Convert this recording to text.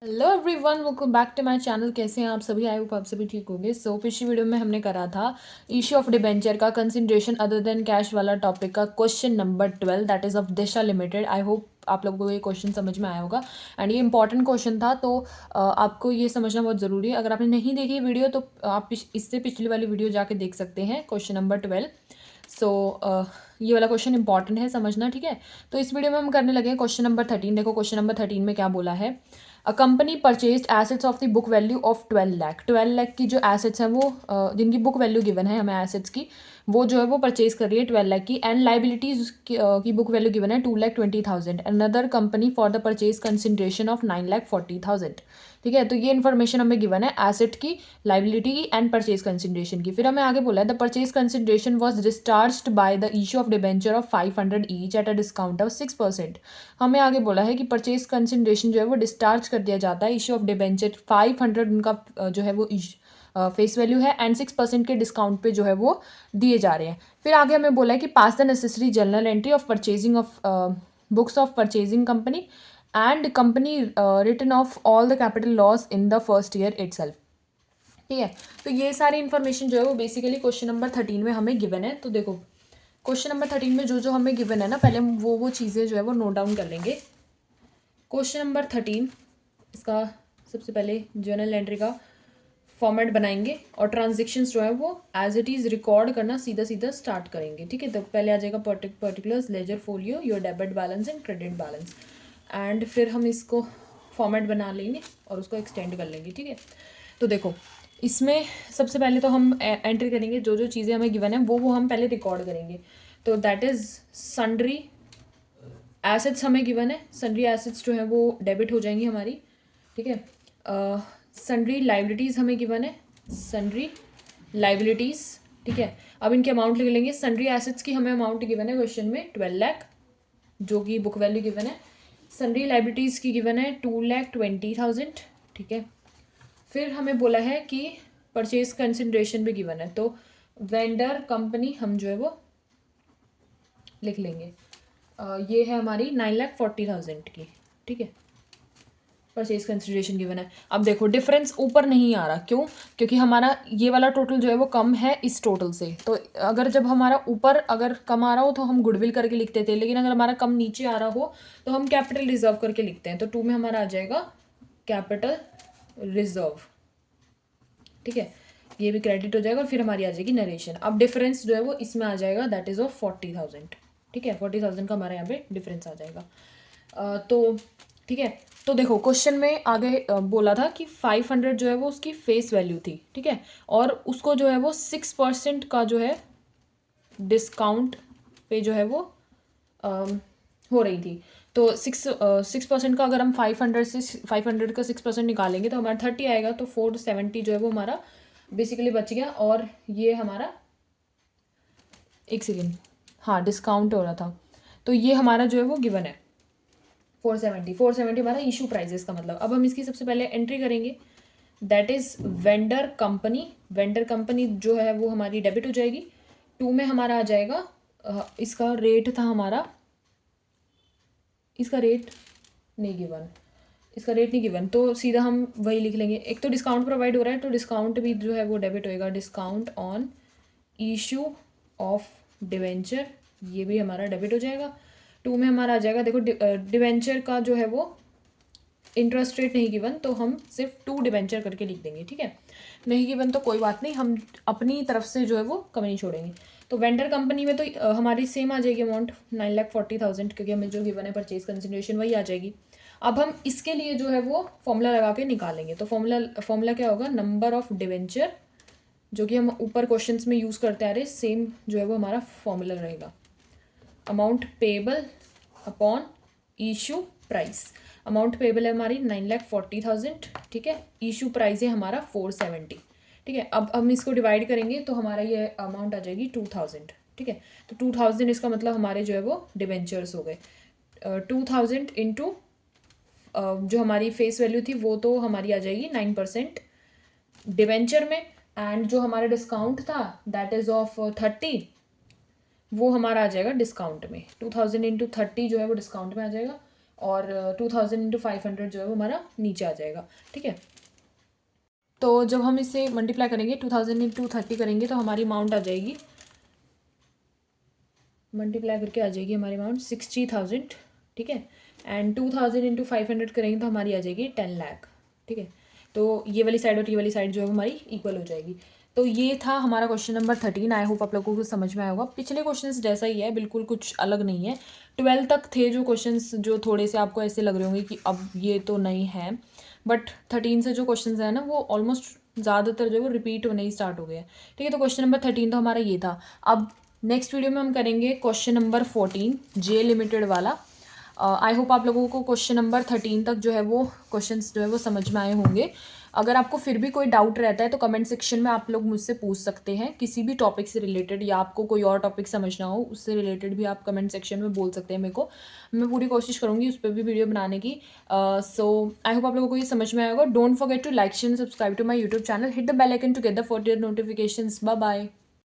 Hello everyone, welcome back to my channel. कैसे हैं आप सभी? आई होप आप सभी ठीक होंगे। पिछली वीडियो में हमने करा था इश्यू ऑफ डिबेंचर का कंसिडरेशन अदर देन कैश वाला टॉपिक का question number 12, that is of Disha limited. I hope आप लोगों को ये क्वेश्चन समझ में आया होगा एंड ये इंपॉर्टेंट क्वेश्चन था, तो आपको ये समझना बहुत ज़रूरी है। अगर आपने नहीं देखी वीडियो तो आप इससे पिछली वाली वीडियो जाके देख सकते हैं, क्वेश्चन नंबर 12। ये वाला क्वेश्चन इंपॉर्टेंट है, समझना, ठीक है। तो इस वीडियो में हम करने लगे हैं क्वेश्चन नंबर 13। देखो क्वेश्चन नंबर 13 में क्या बोला है। A company purchased assets of the book value of 12 lakh. 12 lakh की जो एसेट्स हैं वो जिनकी बुक वैल्यू गिवन है हमें एसेट्स की, वो जो है वो परचेज कर रही है 12 लाख की। एंड लाइबिलिटीज की बुक वैल्यू गिवन है 2,20,000। Another company for the purchase consideration of 9,40,000। ठीक है, तो ये इन्फॉर्मेशन हमें गिवन है एसेट की, लाइबिलिटी की एंड परचेज कंसिडरेशन की। फिर हमें आगे बोला है the purchase consideration was discharged by the issue of debenture of 500 each at a discount of 6%। हमें आगे बोला है कि परचेज कंसिडरेशन जो है वो डिस्चार्ज कर दिया जाता है इशू ऑफ डिबेंचर 500 उनका जो है वो फेस वैल्यू है एंड 6% के डिस्काउंट पे जो है वो दिए जा रहे हैं। फिर आगे हमें बोला है कि pass the necessary journal entry of purchasing of books of purchasing company and company return of all the capital loss in the first year itself. ठीक है, तो ये सारी इन्फॉर्मेशन जो है वो बेसिकली क्वेश्चन नंबर 13 में हमें गिवन है। तो देखो क्वेश्चन नंबर 13 में जो जो हमें गिवन है ना, पहले हम वो चीज़ें जो है वो नोट डाउन कर लेंगे। क्वेश्चन नंबर 13, इसका सबसे पहले जर्नल एंट्री का फॉर्मेट बनाएंगे और ट्रांजेक्शन्स जो है वो एज इट इज़ रिकॉर्ड करना सीधा सीधा स्टार्ट करेंगे। ठीक है, तो पहले आ जाएगा particulars, ledger folio, your debit balance and credit balance. And फिर हम इसको फॉर्मेट बना लेंगे और उसको एक्सटेंड कर लेंगे। ठीक है, तो देखो इसमें सबसे पहले तो हम एंट्री करेंगे, जो जो चीज़ें हमें गिवन है वो हम पहले रिकॉर्ड करेंगे। तो दैट इज़ सन्ड्री एसेट्स हमें गिवन है, सन्ड्री एसेट्स जो है वो डेबिट हो जाएंगी हमारी। ठीक है, सन्ड्री लाइबिलिटीज़ हमें गिवन है, सन्ड्री लाइबिलिटीज़। ठीक है, अब इनके अमाउंट लिख लेंगे। सन्ड्री एसेट्स की हमें अमाउंट गिवन है क्वेश्चन में 12 लाख, जो कि बुक वैल्यू गिवन है। सन्ड्री लाइबिलिटीज़ की गिवन है 2,20,000। ठीक है, फिर हमें बोला है कि परचेज कंसिडरेशन भी गिवन है, तो वेंडर कंपनी हम जो है वो लिख लेंगे। ये है हमारी 9,40,000 की। ठीक है, परचेज कंसिडरेशन गिवन है। अब देखो डिफरेंस ऊपर नहीं आ रहा, क्यों? क्योंकि हमारा ये वाला टोटल जो है वो कम है इस टोटल से। तो अगर जब हमारा ऊपर अगर कम आ रहा हो तो हम गुडविल करके लिखते थे, लेकिन अगर हमारा कम नीचे आ रहा हो तो हम कैपिटल रिजर्व करके लिखते हैं। तो 2 में हमारा आ जाएगा कैपिटल रिजर्व। ठीक है, ये भी क्रेडिट हो जाएगा और फिर हमारी आ जाएगी नरेशन। अब डिफरेंस जो है वो इसमें आ जाएगा, दैट इज़ ऑफ 40,000। ठीक है, 40,000 का हमारे यहाँ पे डिफरेंस आ जाएगा। तो ठीक है, तो देखो क्वेश्चन में आगे बोला था कि 500 जो है वो उसकी फेस वैल्यू थी। ठीक है, और उसको जो है वो 6% का जो है डिस्काउंट पे जो है वो हो रही थी। तो 6% का अगर हम 500 का 6% निकालेंगे तो हमारा 30 आएगा। तो 470 जो है वो हमारा बेसिकली बच गया। और ये हमारा, एक सेकेंड, हाँ डिस्काउंट हो रहा था, तो ये हमारा जो है वो गिवन है 470 हमारा इशू प्राइजेस का मतलब। अब हम इसकी सबसे पहले एंट्री करेंगे, that is vendor company. Vendor company जो है वो हमारी डेबिट हो जाएगी। 2 में हमारा आ जाएगा इसका रेट था हमारा, इसका रेट नहीं गिवन, इसका रेट नहीं गिवन, तो सीधा हम वही लिख लेंगे। एक तो डिस्काउंट प्रोवाइड हो रहा है तो डिस्काउंट भी जो है वो डेबिट होएगा, discount on issue of debenture, ये भी हमारा डेबिट हो जाएगा। 2 में हमारा आ जाएगा, देखो डिवेंचर का जो है वो इंटरेस्ट रेट नहीं गिवन, तो हम सिर्फ 2 डिवेंचर करके लिख देंगे। ठीक है, नहीं गिवन तो कोई बात नहीं, हम अपनी तरफ से जो है वो कमी नहीं छोड़ेंगे। तो वेंडर कंपनी में तो हमारी सेम आ जाएगी अमाउंट 9,40,000, क्योंकि हमें जो गिवन है परचेज कंसिडरेशन वही आ जाएगी। अब हम इसके लिए जो है वो फॉर्मूला लगा के निकालेंगे। तो फॉर्मूला क्या होगा, नंबर ऑफ डिवेंचर, जो कि हम ऊपर क्वेश्चंस में यूज़ करते आ रहे, सेम जो है वो हमारा फॉर्मूला रहेगा। Amount payable upon issue price. Amount payable है हमारी 9,40,000। ठीक है, इशू प्राइस है हमारा 470। ठीक है, अब हम इसको डिवाइड करेंगे तो हमारा ये अमाउंट आ जाएगी 2,000। ठीक है, तो 2,000 इसका मतलब हमारे जो है वो डिवेंचर्स हो गए। 2,000 इंटू जो हमारी फेस वैल्यू थी वो तो हमारी आ जाएगी 9% डिवेंचर में, एंड जो हमारा डिस्काउंट था दैट इज़ ऑफ 30, वो हमारा आ जाएगा डिस्काउंट में। 2,000 इंटू 30 जो है वो डिस्काउंट में आ जाएगा। और 2000 इंटू 500 जो है वो हमारा नीचे आ जाएगा। ठीक है, तो जब हम इसे मल्टीप्लाई करेंगे 2000 इंटू 30 करेंगे तो हमारी अमाउंट आ जाएगी, मल्टीप्लाई करके आ जाएगी हमारी अमाउंट 60,000। ठीक है, एंड 2000 इंटू 500 करेंगे तो हमारी आ जाएगी 10 लाख। ठीक है, तो ये वाली साइड और ये वाली साइड जो है हमारी इक्वल हो जाएगी। तो ये था हमारा क्वेश्चन नंबर 13। आई होप आप लोगों को समझ में आया होगा। पिछले क्वेश्चंस जैसा ही है, बिल्कुल कुछ अलग नहीं है। 12 तक थे जो क्वेश्चंस जो थोड़े से आपको ऐसे लग रहे होंगे कि अब ये तो नहीं है, बट 13 से जो क्वेश्चंस है ना वो ऑलमोस्ट ज़्यादातर जो है वो रिपीट होने ही स्टार्ट हो गए हैं। ठीक है, तो क्वेश्चन नंबर 13 तो हमारा ये था। अब नेक्स्ट वीडियो में हम करेंगे क्वेश्चन नंबर 14 जे लिमिटेड वाला। आई होप आप लोगों को क्वेश्चन नंबर 13 तक जो है वो क्वेश्चंस जो है वो समझ में आए होंगे। अगर आपको फिर भी कोई डाउट रहता है तो कमेंट सेक्शन में आप लोग मुझसे पूछ सकते हैं, किसी भी टॉपिक से रिलेटेड, या आपको कोई और टॉपिक समझना हो उससे रिलेटेड भी आप कमेंट सेक्शन में बोल सकते हैं मेरे को। मैं पूरी कोशिश करूँगी उस पर भी वीडियो बनाने की। सो आई होप आप लोगों को ये समझ में आएगा। Don't forget to like share and subscribe to my YouTube channel, hit the bell icon to get the for notifications. Bye bye.